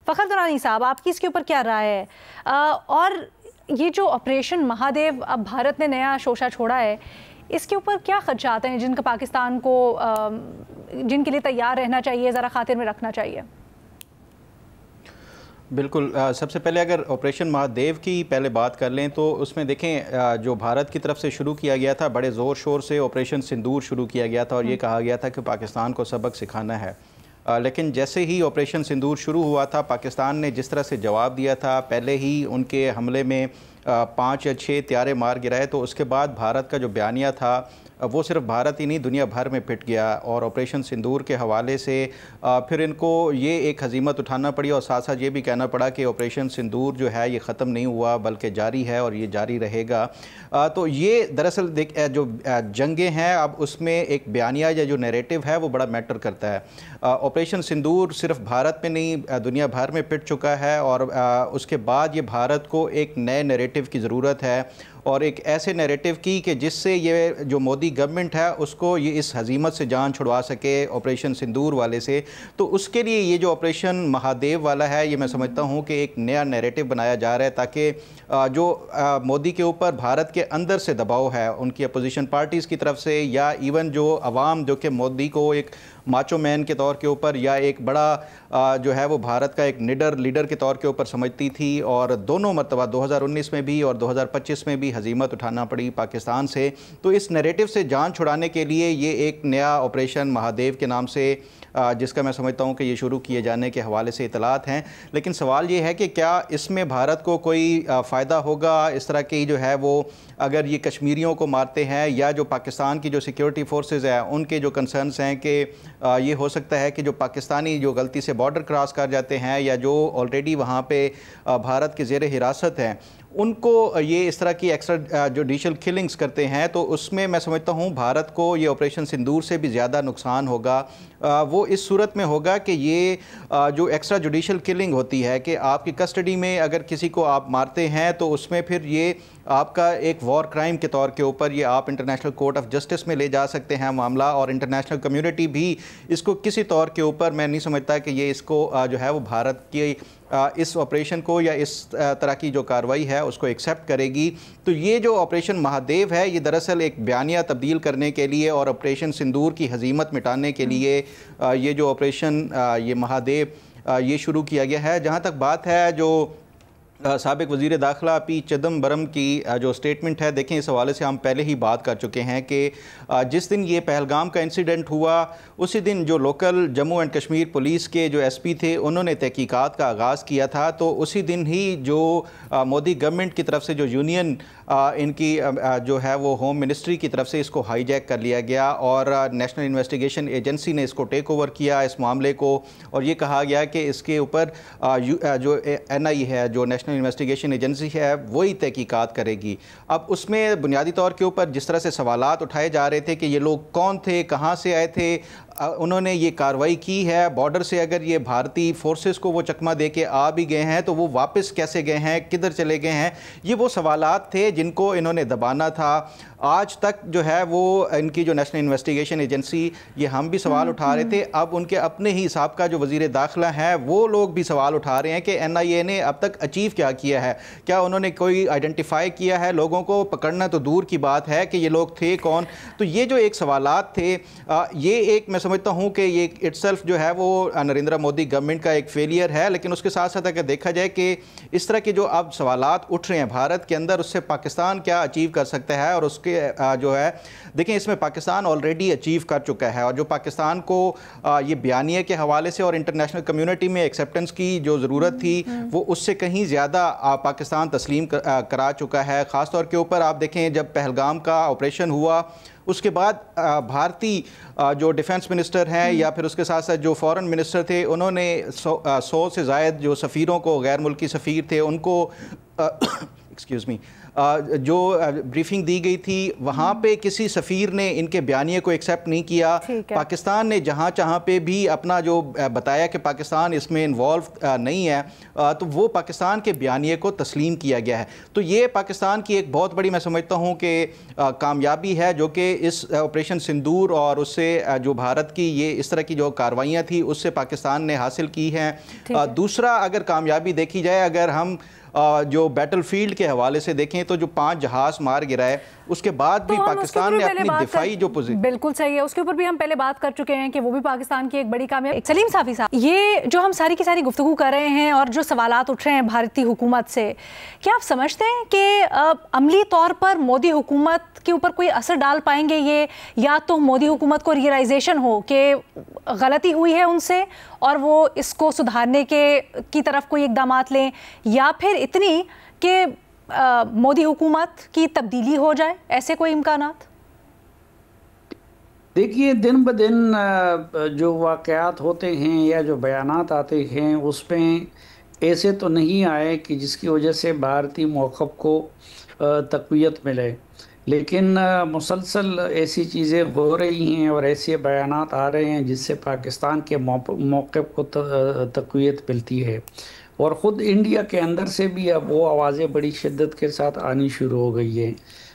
فخر درانی صاحب، آپ کی اس کے اوپر کیا رائے ہے؟ اور یہ جو آپریشن مہادیو اب بھارت نے نیا شوشہ چھوڑا ہے، اس کے اوپر کیا خدشات ہیں جن کا پاکستان کو جن کے لیے تیار رہنا چاہیے، ذرا خاطر میں رکھنا چاہیے؟ بالکل، سب سے پہلے اگر آپریشن مہادیو کی پہلے بات کر لیں تو اس میں دیکھیں جو بھارت کی طرف سے شروع کیا گیا تھا، بڑے زور شور سے آپریشن سندور شروع کیا گیا تھا اور یہ کہا گیا تھا کہ پاکستان کو سبق سکھانا ہے. لیکن جیسے ہی آپریشن سندور شروع ہوا تھا، پاکستان نے جس طرح سے جواب دیا تھا، پہلے ہی ان کے حملے میں 5 یا 6 طیارے مار گرائے، تو اس کے بعد بھارت کا جو بیانیہ تھا وہ صرف بھارت ہی نہیں دنیا بھر میں پھٹ گیا. اور آپریشن سندور کے حوالے سے پھر ان کو یہ ایک ہزیمت اٹھانا پڑی اور ساتھ ساتھ یہ بھی کہنا پڑا کہ آپریشن سندور جو ہے یہ ختم نہیں ہوا بلکہ جاری ہے اور یہ جاری رہے گا. تو یہ دراصل جو جنگیں ہیں، اب اس میں ایک بیانیہ یا جو نیریٹو ہے وہ بڑا میٹر کرتا ہے. آپریشن سندور صرف بھارت میں نہیں دنیا بھر میں پھٹ چکا ہے اور اس کے بعد یہ بھارت کو ایک نئے نیریٹو کی ضرورت ہے اور ایک ایسے نیریٹو کی کہ جس سے یہ جو مودی گورنمنٹ ہے اس کو یہ اس ہزیمت سے جان چھڑوا سکے آپریشن سندور والے سے. تو اس کے لیے یہ جو آپریشن مہادیو والا ہے، یہ میں سمجھتا ہوں کہ ایک نیا نیریٹو بنایا جا رہا ہے تاکہ جو مودی کے اوپر بھارت کے اندر سے دباؤ ہے ان کی اپوزیشن پارٹیز کی طرف سے یا ایون جو عوام جو کہ مودی کو ایک ماچو مین کے طور کے اوپر یا ایک بڑا جو ہے وہ بھارت کا ایک لیڈر کے طور کے اوپر سمجھتی تھی، اور دونوں مرتبہ 2019 میں بھی اور 2025 میں بھی ہزیمت اٹھانا پڑی پاکستان سے. تو اس نیریٹو سے جان چھڑانے کے لیے یہ ایک نیا آپریشن مہادیو کے نام سے جس کا میں سمجھتا ہوں کہ یہ شروع کیے جانے کے حوالے سے اطلاعات ہیں. لیکن سوال یہ ہے کہ کیا اس میں بھارت کو کوئی فائدہ ہوگا؟ اس طرح کی جو ہے وہ اگر یہ کشمیریوں کو مارتے ہیں یا جو پاکستان کی جو سیکیورٹی فورسز ہیں ان کے جو کنسرنز ہیں کہ یہ ہو سکتا ہے کہ جو پاکستانی جو غلطی سے بارڈر کراس کر جاتے ہیں یا جو آلریڈی وہاں پہ بھارت کے زیر حراست ہیں ان کو یہ اس طرح کی ایکسٹرا جوڈیشل کلنگز کرتے ہیں، تو اس میں میں سمجھتا ہوں بھارت کو یہ آپریشن سندور سے بھی زیادہ نقصان ہوگا. وہ اس صورت میں ہوگا کہ یہ جو ایکسٹرا جوڈیشل کلنگ ہوتی ہے کہ آپ کی کسٹڈی میں اگر کسی کو آپ مارتے ہیں تو اس میں پھر یہ آپ کا ایک وار کرائم کے طور کے اوپر یہ آپ انٹرنیشنل کورٹ آف جسٹس میں لے جا سکتے ہیں معاملہ، اور انٹرنیشنل کمیونٹی بھی اس کو کسی طور کے اوپر میں نہیں سمجھتا کہ یہ اس کو جو ہے وہ بھارت کی اس آپریشن کو یا اس طرح کی جو کارروائی ہے اس کو ایکسیپٹ کرے گی. تو یہ جو آپریشن مہادیو ہے یہ دراصل ایک بیانیہ تبدیل کرنے کے لیے اور آپریشن سندور کی ہزیمت مٹانے کے لیے یہ جو آپریشن یہ مہادیو یہ شروع کیا گیا ہے. جہاں تک بات ہے جو سابق وزیر داخلہ پی چدمبرم کی جو سٹیٹمنٹ ہے، دیکھیں اس حوالے سے ہم پہلے ہی بات کر چکے ہیں کہ جس دن یہ پہلگام کا انسیڈنٹ ہوا اسی دن جو local Jammu and Kashmir police کے جو ایس پی تھے انہوں نے تحقیقات کا آغاز کیا تھا. تو اسی دن ہی جو مودی گورنمنٹ کی طرف سے جو یونین ان کی جو ہے وہ ہوم منسٹری کی طرف سے اس کو ہائی جیک کر لیا گیا اور نیشنل انویسٹیگیشن ایجنسی نے اس کو ٹیک اوور کیا اس معاملے کو، اور یہ کہا گیا کہ اس کے اوپر جو NIA ہے جو نیشنل انویسٹیگیشن ایجنسی ہے وہی تحقیقات کرے گی. اب اس میں بنیادی طور کے اوپر جس طرح سے سوالات اٹھائے جا رہے تھے کہ یہ لوگ کون تھے، کہاں سے آئے تھے، انہوں نے یہ کارروائی کی ہے بارڈر سے، اگر یہ بھارتی فورسز کو وہ چکمہ دے کے آ بھی گئے ہیں تو وہ واپس کیسے گئے ہیں، کدھر چلے گئے ہیں، یہ وہ سوالات تھے جن کو انہوں نے دبانا تھا. آج تک جو ہے وہ ان کی جو نیشنل انویسٹیگیشن ایجنسی یہ ہم بھی سوال اٹھا رہے تھے، اب ان کے اپنے ہی سابقہ جو وزیر داخلہ ہیں وہ لوگ بھی سوال اٹھا رہے ہیں کہ NIA نے اب تک اچیو کیا کیا ہے، کیا انہوں نے کوئی آئیڈینٹیفائی کیا ہے، لوگوں کو پکڑنا تو دور کی بات ہے کہ یہ لوگ تھے کون. تو یہ جو ایک سوالات تھے یہ ایک میں سمجھتا ہوں کہ یہ اٹ سیلف جو ہے وہ نریندر مودی گورنمنٹ کا ایک فیلئر ہے. لیکن اس کے ساتھ ساتھ اگر دیکھا جائے کہ اس طرح کے جو اب سوالات اٹھ رہے ہیں بھارت کے اندر، اس سے پاکستان کیا اچیو کر سکتا ہے، اور اس کے جو ہے دیکھیں اس میں پاکستان آلریڈی اچیو کر چکا ہے، اور جو پاکستان کو یہ بیانیے کے حوالے سے اور انٹرنیشنل کمیونٹی میں ایکسیپٹنس کی جو ضرورت تھی وہ اس سے کہیں زیادہ پاکستان تسلیم کرا چکا ہے. خاص طور کے اوپر آپ دیکھیں جب پہلگام کا آپریشن ہوا اس کے بعد بھارتی جو ڈیفنس منسٹر ہیں یا پھر اس کے ساتھ ساتھ جو فورن منسٹر تھے انہوں نے 100 سے زائد جو سفیروں کو، غیر ملکی سفیر تھے ان کو ایکسکیوز می جو بریفنگ دی گئی تھی وہاں پہ کسی سفیر نے ان کے بیانیے کو ایکسیپٹ نہیں کیا. پاکستان نے جہاں پہ بھی اپنا جو بتایا کہ پاکستان اس میں انوالو نہیں ہے تو وہ پاکستان کے بیانیے کو تسلیم کیا گیا ہے. تو یہ پاکستان کی ایک بہت بڑی میں سمجھتا ہوں کہ کامیابی ہے جو کہ اس آپریشن سندور اور اس سے جو بھارت کی یہ اس طرح کی جو کاروائیاں تھی اس سے پاکستان نے حاصل کی ہیں. دوسرا اگر کامیابی دیکھی جائے، اگر ہم جو بیٹل فیلڈ کے حوالے سے دیکھیں تو جو 5 جہاز مار گرائے اس کے بعد بھی پاکستان نے اپنی دفاعی جو پوزیشن بالکل صحیح ہے، اس کے اوپر بھی ہم پہلے بات کر چکے ہیں کہ وہ بھی پاکستان کی ایک بڑی کامیابی. سلیم صافی صاحب، یہ جو ہم ساری کی ساری گفتگو کر رہے ہیں اور جو سوالات اٹھ رہے ہیں بھارتی حکومت سے، کیا آپ سمجھتے ہیں کہ عملی طور پر مودی حکومت کے اوپر کوئی اثر ڈال پائیں گے یہ، یا تو مودی حکومت کو ریئلائزیشن ہو کہ غلطی ہوئی ہے ان سے اور وہ اس کو سدھارنے کی طرف کوئی اقدامات لیں، یا پھر اتنی کہ مودی حکومت کی تبدیلی ہو جائے؟ ایسے کوئی امکانات؟ دیکھیے، دن بدن جو واقعات ہوتے ہیں یا جو بیانات آتے ہیں اس میں ایسے تو نہیں آئے کہ جس کی وجہ سے بھارتی موقف کو تقویت ملے، لیکن مسلسل ایسی چیزیں ہو رہی ہیں اور ایسے بیانات آ رہے ہیں جس سے پاکستان کے موقف کو تقویت ملتی ہے. اور خود انڈیا کے اندر سے بھی اب وہ آوازیں بڑی شدت کے ساتھ آنی شروع ہو گئی ہیں.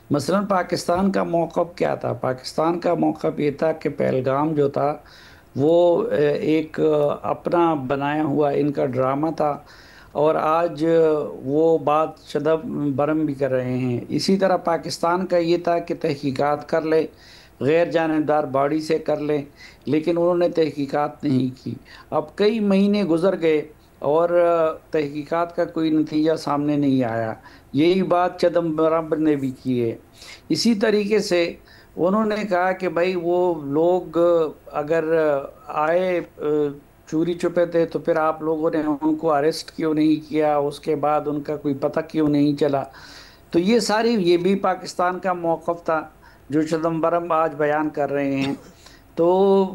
مثلا پاکستان کا موقف کیا تھا؟ پاکستان کا موقف یہ تھا کہ پہلگام جو تھا وہ ایک اپنا بنایا ہوا ان کا ڈرامہ تھا، اور آج وہ بات چدمبرم بھی کر رہے ہیں. اسی طرح پاکستان کا یہ تھا کہ تحقیقات کر لے، غیر جانبدار باڈی سے کر لیں، لیکن انہوں نے تحقیقات نہیں کی. اب کئی مہینے گزر گئے اور تحقیقات کا کوئی نتیجہ سامنے نہیں آیا. یہی بات چدمبرم نے بھی کی ہے. اسی طریقے سے انہوں نے کہا کہ بھائی وہ لوگ اگر آئے چوری چھپے تھے تو پھر آپ لوگوں نے ان کو اریسٹ کیوں نہیں کیا، اس کے بعد ان کا کوئی پتہ کیوں نہیں چلا. تو یہ بھی پاکستان کا موقف تھا جو چدمبرم آج بیان کر رہے ہیں. تو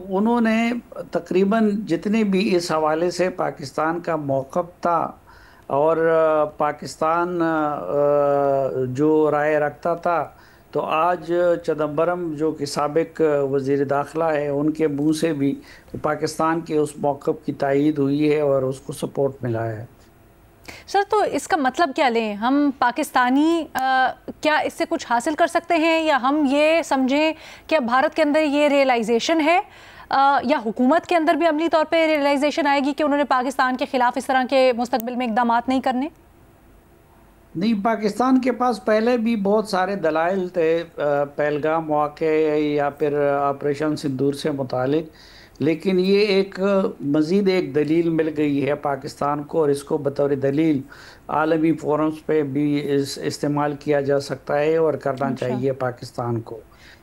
انہوں نے تقریباً جتنے بھی اس حوالے سے پاکستان کا موقف تھا اور پاکستان جو رائے رکھتا تھا، تو آج چدمبرم جو کہ سابق وزیر داخلہ ہے ان کے منہ سے بھی پاکستان کے اس موقف کی تائید ہوئی ہے اور اس کو سپورٹ ملا ہے. سر، تو اس کا مطلب کیا لیں ہم پاکستانی؟ کیا اس سے کچھ حاصل کر سکتے ہیں، یا ہم یہ سمجھیں کہ بھارت کے اندر یہ ریئلائزیشن ہے، یا حکومت کے اندر بھی عملی طور پہ ریئلائزیشن آئے گی کہ انہوں نے پاکستان کے خلاف اس طرح کے مستقبل میں اقدامات نہیں کرنے؟ نہیں، پاکستان کے پاس پہلے بھی بہت سارے دلائل تھے پہلگام واقعے یا پھر آپریشن سندور سے متعلق، لیکن یہ ایک مزید ایک دلیل مل گئی ہے پاکستان کو، اور اس کو بطور دلیل عالمی فورمز پہ بھی استعمال کیا جا سکتا ہے اور کرنا چاہیے پاکستان کو.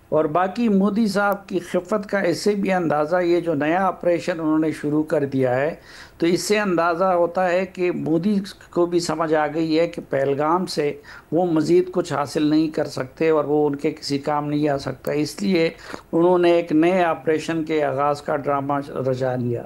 اور باقی مودی صاحب کی خفت کا اس سے بھی اندازہ، یہ جو نیا آپریشن انہوں نے شروع کر دیا ہے، تو اس سے اندازہ ہوتا ہے کہ مودی کو بھی سمجھ آ گئی ہے کہ پہلگام سے وہ مزید کچھ حاصل نہیں کر سکتے اور وہ ان کے کسی کام نہیں آ سکتا. اس لیے انہوں نے ایک نئے آپریشن کے آغاز کا ڈرامہ رچا لیا.